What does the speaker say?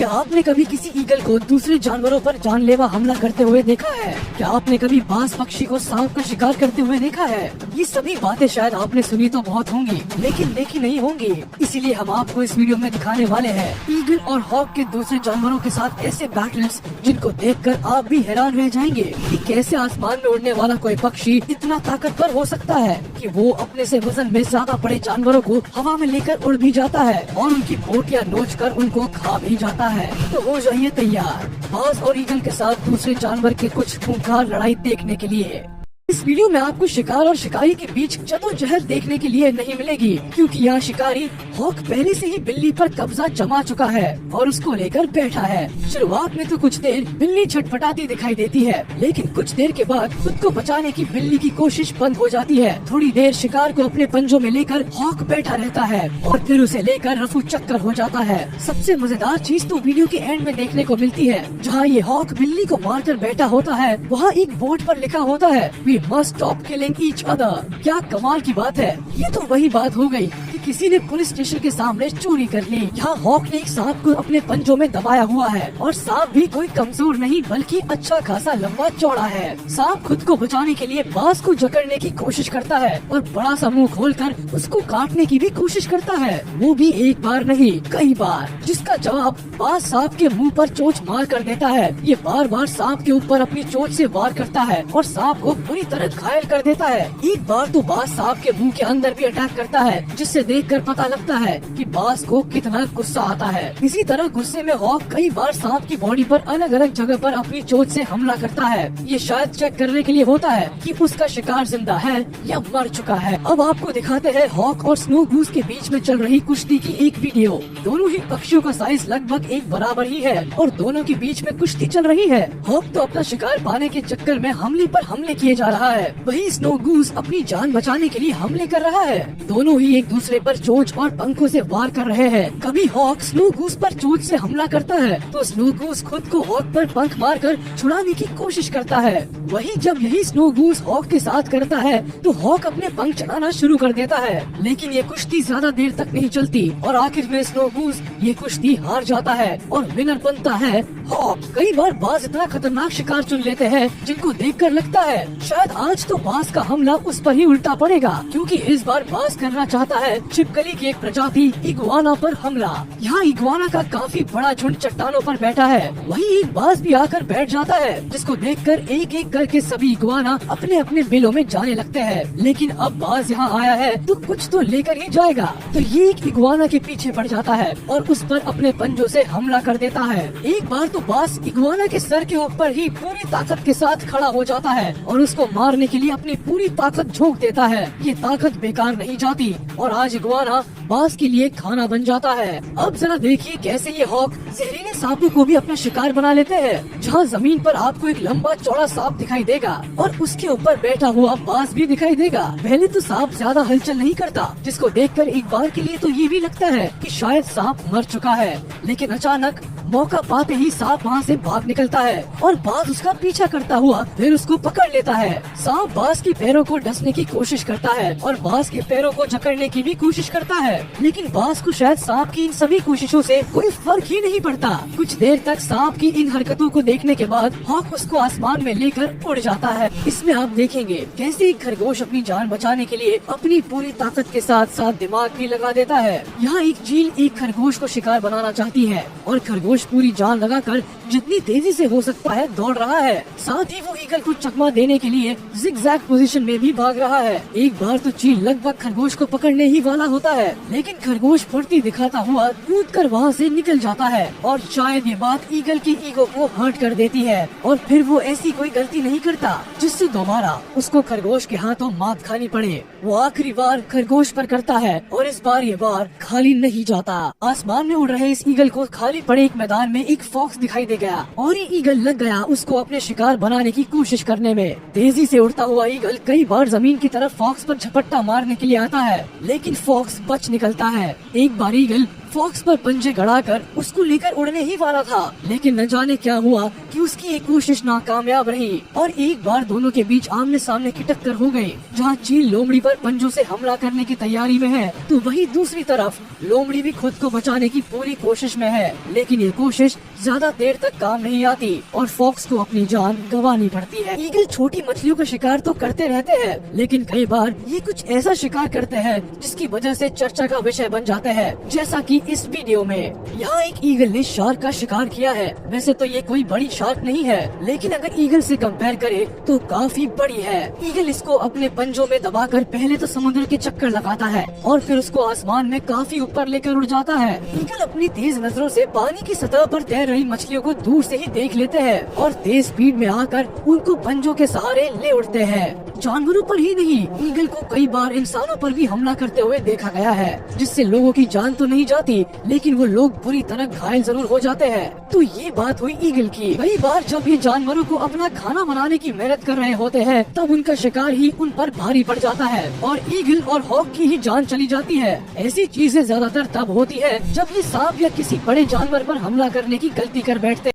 क्या आपने कभी किसी ईगल को दूसरे जानवरों पर जानलेवा हमला करते हुए देखा है? क्या आपने कभी बाज पक्षी को सांप का शिकार करते हुए देखा है? ये सभी बातें शायद आपने सुनी तो बहुत होंगी, लेकिन देखी नहीं होंगी। इसीलिए हम आपको इस वीडियो में दिखाने वाले हैं ईगल और हॉक के दूसरे जानवरों के साथ ऐसे बैटल्स जिनको देखकर आप भी हैरान रह जाएंगे कि कैसे आसमान में उड़ने वाला कोई पक्षी इतना ताकतवर हो सकता है कि वो अपने से वजन में ज्यादा बड़े जानवरों को हवा में लेकर उड़ भी जाता है और उनकी बोटियां नोच कर उनको खा भी जाता है। तो हो जाइए तैयार बाज और ईगल के साथ दूसरे जानवर के कुछ खूंखार लड़ाई देखने के लिए। इस वीडियो में आपको शिकार और शिकारी के बीच जद्दोजहद देखने के लिए नहीं मिलेगी, क्योंकि यहाँ शिकारी हॉक पहले से ही बिल्ली पर कब्जा जमा चुका है और उसको लेकर बैठा है। शुरुआत में तो कुछ देर बिल्ली छटपटाती दिखाई देती है, लेकिन कुछ देर के बाद खुद को बचाने की बिल्ली की कोशिश बंद हो जाती है। थोड़ी देर शिकार को अपने पंजों में लेकर हॉक बैठा रहता है और फिर उसे लेकर रफू चक्कर हो जाता है। सबसे मजेदार चीज तो वीडियो के एंड में देखने को मिलती है, जहाँ ये हॉक बिल्ली को मारकर बैठा होता है। वहाँ एक बोर्ड पर लिखा होता है We must stop killing each other। क्या कमाल की बात है। ये तो वही बात हो गई कि किसी ने पुलिस स्टेशन के सामने चोरी कर ली। यहाँ हॉक ने एक सांप को अपने पंजों में दबाया हुआ है और सांप भी कोई कमजोर नहीं बल्कि अच्छा खासा लंबा चौड़ा है। सांप खुद को बचाने के लिए बाज को जकड़ने की कोशिश करता है और बड़ा सा मुंह खोलकर उसको काटने की भी कोशिश करता है, वो भी एक बार नहीं कई बार, जिसका जवाब बाज सांप के मुंह पर चोंच मार कर देता है। ये बार बार सांप के ऊपर अपनी चोंच से वार करता है और सांप को बुरी तरह घायल कर देता है। एक बार तो बाज सांप के मुंह के अंदर भी अटैक करता है, जिससे देखकर पता लगता है कि बाज को कितना गुस्सा आता है। इसी तरह गुस्से में हॉक कई बार सांप की बॉडी पर अलग अलग जगह पर अपनी चोंच से हमला करता है। ये शायद चेक करने के लिए होता है कि उसका शिकार जिंदा है या मर चुका है। अब आपको दिखाते हैं हॉक और स्नो गूस के बीच में चल रही कुश्ती की एक वीडियो। दोनों ही पक्षियों का साइज लगभग एक बराबर ही है और दोनों के बीच में कुश्ती चल रही है। हॉक तो अपना शिकार पाने के चक्कर में हमले पर हमले किए जा रहा है, वही स्नो गूस अपनी जान बचाने के लिए हमले कर रहा है। दोनों ही एक दूसरे पर चोंच और पंखों से वार कर रहे हैं। कभी हॉक स्नो गूस पर चोंच से हमला करता है तो स्नो गूस खुद को हॉक पर पंख मारकर छुड़ाने की कोशिश करता है। वही जब यही स्नो गूस हॉक के साथ करता है तो हॉक अपने पंख चढ़ाना शुरू कर देता है, लेकिन ये कुश्ती ज्यादा देर तक नहीं चलती और आखिर में स्नो गूस ये कुश्ती हार जाता है और विनर बनता है हॉक। कई बार बाज इतना खतरनाक शिकार चुन लेते हैं जिनको देखकर लगता है शायद आज तो बाज का हमला उस पर ही उल्टा पड़ेगा, क्योंकि इस बार बाज करना चाहता है छिपकली की एक प्रजाति इग्वाना पर हमला। यहाँ इग्वाना का काफी बड़ा झुंड चट्टानों पर बैठा है, वही एक बाज भी आकर बैठ जाता है, जिसको देखकर एक एक करके सभी इग्वाना अपने अपने बिलों में जाने लगते हैं। लेकिन अब बाज यहाँ आया है तो कुछ तो लेकर ही जाएगा, तो ये एक इग्वाना के पीछे पड़ जाता है और उस पर अपने पंजों से हमला कर देता है। एक बार तो बाज इग्वाना के सर के ऊपर ही पूरी ताकत के साथ खड़ा हो जाता है और उसको मारने के लिए अपनी पूरी ताकत झोंक देता है। ये ताकत बेकार नहीं जाती और आज इग्वाना बाज के लिए खाना बन जाता है। अब जरा देखिए कैसे ये हॉक जहरीले सांपों को भी अपना शिकार बना लेते हैं। जहाँ जमीन पर आपको एक लंबा चौड़ा सांप दिखाई देगा और उसके ऊपर बैठा हुआ बाज भी दिखाई देगा। पहले तो सांप ज्यादा हलचल नहीं करता, जिसको देखकर एक बार के लिए तो ये भी लगता है कि शायद सांप मर चुका है, लेकिन अचानक मौका पाते ही सांप वहाँ से भाग निकलता है और बाज उसका पीछा करता हुआ फिर उसको पकड़ लेता है। सांप बाज के पैरों को डसने की कोशिश करता है और बाज के पैरों को जकड़ने की भी कोशिश करता है, लेकिन बाज को शायद सांप की इन सभी कोशिशों से कोई फर्क ही नहीं पड़ता। कुछ देर तक सांप की इन हरकतों को देखने के बाद हॉक उसको आसमान में लेकर उड़ जाता है। इसमें आप देखेंगे कैसे एक खरगोश अपनी जान बचाने के लिए अपनी पूरी ताकत के साथ साथ दिमाग भी लगा देता है। यहाँ एक चील एक खरगोश को शिकार बनाना चाहती है और खरगोश पूरी जान लगाकर जितनी तेजी से हो सकता है दौड़ रहा है। साथ ही वो ईगल को चकमा देने के लिए जिगजैग पोजीशन में भी भाग रहा है। एक बार तो चील लगभग खरगोश को पकड़ने ही वाला होता है, लेकिन खरगोश फुर्ती दिखाता हुआ कूद कर वहाँ से निकल जाता है और शायद ये बात ईगल की ईगो को हर्ट कर देती है और फिर वो ऐसी कोई गलती नहीं करता जिससे दोबारा उसको खरगोश के हाथों मात खानी पड़े। वो आखिरी बार खरगोश पर करता है और इस बार ये बार खाली नहीं जाता। आसमान में उड़ रहे इस ईगल को खाली पड़े एक मैदान में एक फॉक्स दिखाई दे गया और ये ईगल लग गया उसको अपने शिकार बनाने की कोशिश करने में। तेजी से उड़ता हुआ ईगल कई बार जमीन की तरफ फॉक्स पर झपट्टा मारने के लिए आता है, लेकिन फॉक्स बच निकलता है। एक बार ईगल फॉक्स पर पंजे गड़ाकर उसको लेकर उड़ने ही वाला था, लेकिन न जाने क्या हुआ कि उसकी एक कोशिश नाकामयाब रही और एक बार दोनों के बीच आमने सामने की टक्कर हो गई। जहाँ चील लोमड़ी पर पंजों से हमला करने की तैयारी में है, तो वही दूसरी तरफ लोमड़ी भी खुद को बचाने की पूरी कोशिश में है, लेकिन ये कोशिश ज्यादा देर तक काम नहीं आती और फॉक्स को अपनी जान गंवानी पड़ती है। ईगल छोटी मछलियों का शिकार तो करते रहते हैं, लेकिन कई बार ये कुछ ऐसा शिकार करते हैं जिसकी वजह से चर्चा का विषय बन जाते हैं, जैसा कि इस वीडियो में। यहाँ एक ईगल ने शार्क का शिकार किया है। वैसे तो ये कोई बड़ी शार्क नहीं है, लेकिन अगर ईगल से कंपेयर करे तो काफी बड़ी है। ईगल इसको अपने पंजों में दबाकर पहले तो समुद्र के चक्कर लगाता है और फिर उसको आसमान में काफी ऊपर लेकर उड़ जाता है। ईगल अपनी तेज नजरों से पानी की सतह पर तैर रही मछलियों को दूर से ही देख लेते हैं और तेज स्पीड में आकर उनको पंजों के सहारे ले उड़ते हैं। जानवरों पर ही नहीं, ईगल को कई बार इंसानों पर भी हमला करते हुए देखा गया है, जिससे लोगों की जान तो नहीं जाती, लेकिन वो लोग बुरी तरह घायल जरूर हो जाते हैं। तो ये बात हुई ईगल की। कई बार जब ये जानवरों को अपना खाना बनाने की मेहनत कर रहे होते हैं, तब उनका शिकार ही उन पर भारी पड़ जाता है और ईगल और हॉक की ही जान चली जाती है। ऐसी चीजें ज्यादातर तब होती है जब ये सांप या किसी बड़े जानवर पर हमला करने की गलती कर बैठते